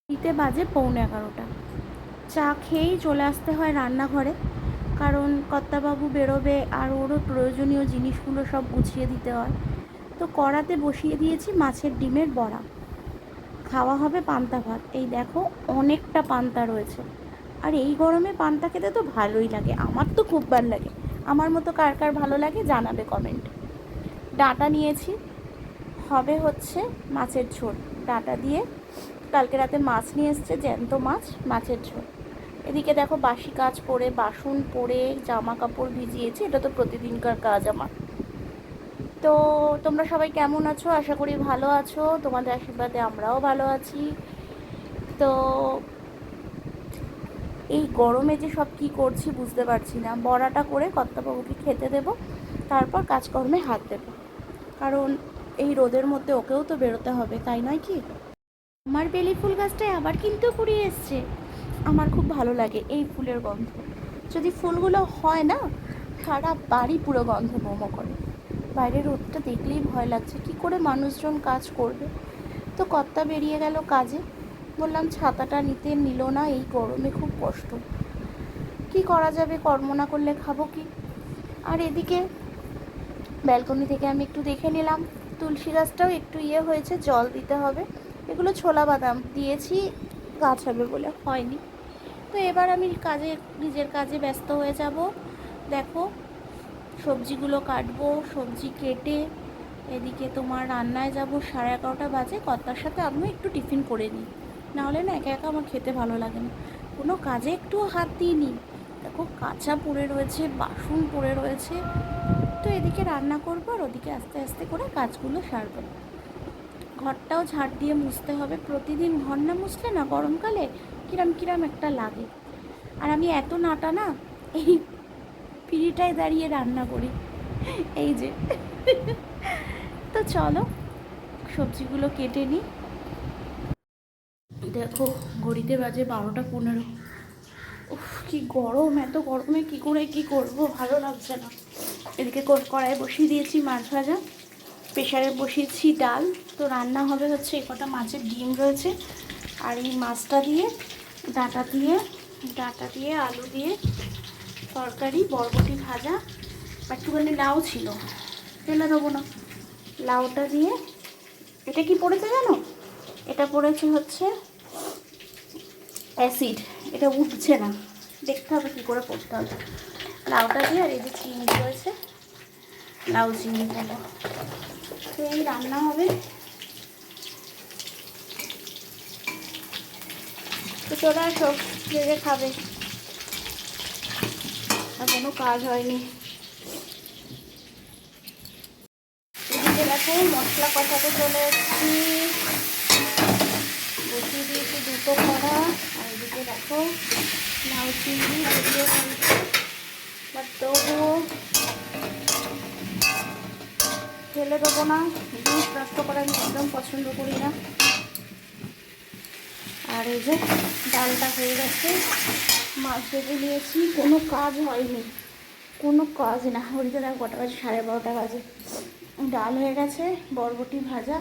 দিতে বাজে 11:15। চা খেয়েই চলে আসতে হয় রান্নাঘরে, কারণ কর্তাবাবু বেরোবে আর ওরও প্রয়োজনীয় জিনিসগুলো সব গুছিয়ে দিতে হয়। তো কড়াতে বসিয়ে দিয়েছি মাছের ডিমের বড়া। খাওয়া হবে পান্তা ভাত। এই দেখো, অনেকটা পান্তা রয়েছে। আর এই গরমে পান্তা খেতে তো ভালোই লাগে, আমার তো খুব ভালো লাগে। আমার মতো কার কার ভালো লাগে জানাবে কমেন্টে। ডাঁটা নিয়েছি, হবে হচ্ছে মাছের ঝোল। ডাঁটা দিয়ে কালকে রাতে মাছ নিয়ে এসছে, জ্যান্ত মাছ, মাছের ঝোল। এদিকে দেখো বাসি কাজ পড়ে, বাসন পড়ে, জামা কাপড় ভিজিয়েছি, এটা তো প্রতিদিনকার কাজ আমার। তো তোমরা সবাই কেমন আছো? আশা করি ভালো আছো, তোমাদের আশীর্বাদে আমরাও ভালো আছি। তো এই গরমে যে সব কী করছি বুঝতে পারছি না। বড়াটা করে কর্তাবাবুকে খেতে দেবো, তারপর কাজকর্মে হাত দেবো, কারণ এই রোদের মধ্যে ওকেও তো বেরোতে হবে, তাই নয় কি? আমার বেলি ফুল গাছটায় আবার কিন্তু কুড়িয়ে এসছে। আমার খুব ভালো লাগে এই ফুলের গন্ধ। যদি ফুলগুলো হয় না, সারা বাড়ি পুরো গন্ধ মোমো করে। বাইরের রোদটা দেখলেই ভয় লাগছে, কি করে মানুষজন কাজ করবে। তো কর্তা বেরিয়ে গেল কাজে, বললাম ছাতাটা নিতে নিল না, এই গরমে খুব কষ্ট। কি করা যাবে, কর্ম না করলে খাবো কি। আর এদিকে ব্যালকনি থেকে আমি একটু দেখে নিলাম, তুলসী গাছটাও একটু হয়েছে, জল দিতে হবে। এগুলো ছোলা বাদাম দিয়েছি, গাছ হবে বলে হয়নি। তো এবার আমি নিজের কাজে ব্যস্ত হয়ে যাব। দেখো, সবজিগুলো কাটবো, সবজি কেটে এদিকে তোমার রান্নায় যাব। 11:30 বাজে। কর্তার সাথে আমিও একটু টিফিন করে নিই, নাহলে না একা একা আমার খেতে ভালো লাগে না। কোনো কাজে একটুও হাত দিইনি। দেখো কাঁচা পড়ে রয়েছে, বাসন পড়ে রয়েছে। তো এদিকে রান্না করবো আর ওদিকে আস্তে আস্তে করে কাজগুলো সারবো। ঘরটাও ঝাড় দিয়ে মুছতে হবে, প্রতিদিন ঘর না মুছলে না গরমকালে কিরম কিরম একটা লাগে। আর আমি এত নাটা না, এই পিঁড়িটায় দাঁড়িয়ে রান্না করি, এই যে। তো চলো সবজিগুলো কেটে নিই। দেখো ঘড়িতে বাজে 12:15। উফ কি গরম, এত গরমে কি করে কি করব, ভালো লাগছে না। এদিকে কড়াই বসিয়ে দিয়েছি মাছ ভাজা, প্রেশারে বসিয়েছি ডাল। তো রান্না হবে হচ্ছে এই কটা মাছের ডিম রয়েছে, আর এই মাছটা দিয়ে ডাঁটা দিয়ে আলু দিয়ে তরকারি, বরবটি ভাজা, একটুখানি লাউ ছিল, ফেলে দেবো না। লাউটা দিয়ে, এটা কি পড়েছে জানো? এটা পড়েছে হচ্ছে অ্যাসিড, এটা উঠছে না, দেখতে হবে কী করে পড়তে হবে। লাউটা দিয়ে, আর এই যে চিংড়ি রয়েছে, লাউ চিংড়ি ফেলো। তো এই রান্না হবে। তো চলে আসো, যে খাবে। আর কোনো কাজ হয়নি। এদিকে দেখো মশলা কষাতে চলে এসেছি, বসিয়ে দিয়েছি দুটো কড়া। আর এদিকে দেখো লাউ চিংড়ি ভেজে ফেলছি, বাট তবুও ফেলে দেবো না। জিনিস নষ্ট করা আমি একদম পছন্দ করি না। আর এই যে ডালটা হয়ে গেছে, মাছ ভেজে নিয়েছি, কোনো কাজ হয়নি, কোনো কাজ না। ওদিকে দেখো কটা বাজে, 12:30 বাজে। ডাল হয়ে গেছে, বরবটি ভাজা।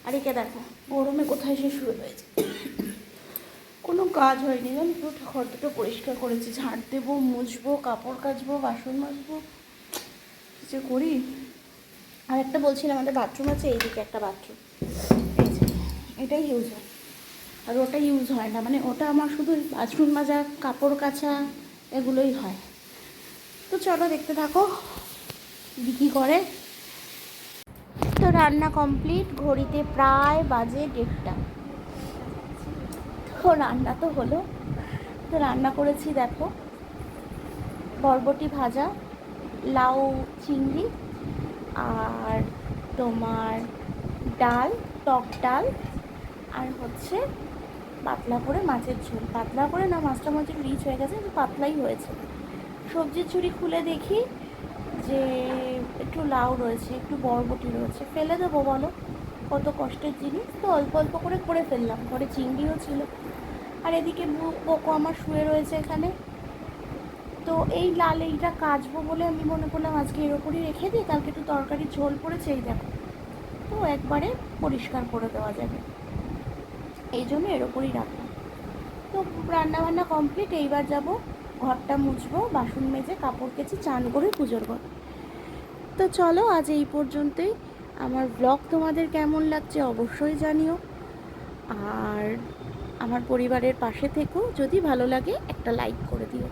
আর একে দেখো গরমে কোথায় সে শুয়ে রয়েছে, কোনো কাজ হয়নি। জানো তো, ঘর দুটো পরিষ্কার করেছি, ঝাঁট দেবো, মুছবো, কাপড় কাচবো, বাসন মাজবো, যে করি। আর একটা বলছিলাম, আমাদের বাথরুম আছে এইদিকে একটা বাথরুম, এই যে এটাই ইউজ হয়, আর ওটা ইউজ হয় না। মানে ওটা আমার শুধু বাথরুম মাজা, কাপড় কাচা, এগুলোই হয়। তো চলো দেখতে থাকো কী করে। তো রান্না কমপ্লিট, ঘড়িতে প্রায় বাজে 1:30। তো রান্না তো হলো। তো রান্না করেছি দেখো, বরবটি ভাজা, লাউ চিংড়ি, আর তোমার ডাল, টক ডাল, আর হচ্ছে পাতলা করে মাছের ঝোল। পাতলা করে না, মাছটা মাছের রিচ হয়ে গেছে, কিন্তু পাতলাই হয়েছে। সবজির ঝুড়ি খুলে দেখি যে একটু লাউ রয়েছে, একটু বরবটি রয়েছে, ফেলে দেবো বলো? কত কষ্টের জিনিস। তো অল্প অল্প করে করে ফেললাম, ঘরে চিংড়িও ছিল। আর এদিকে পোকো আমার শুয়ে রয়েছে এখানে। তো এই লাল এইটা কাচবো বলে আমি মনে করলাম আজকে এর ওপরই রেখে দিই, কালকে একটু তরকারির ঝোল পড়েছে, এই দেখো। তো একবারে পরিষ্কার করে দেওয়া যাবে। এই জন্য এর ওপরই রাখলাম। তো রান্নাবান্না কমপ্লিট। এইবার যাব ঘরটা মুছবো, বাসন মেজে কাপড় কেচে চান করে পুজোর ঘর। তো চলো আজ এই পর্যন্তই। আমার ব্লগ তোমাদের কেমন লাগছে অবশ্যই জানিও, আর আমার পরিবারের পাশে থেকো। যদি ভালো লাগে একটা লাইক করে দিও।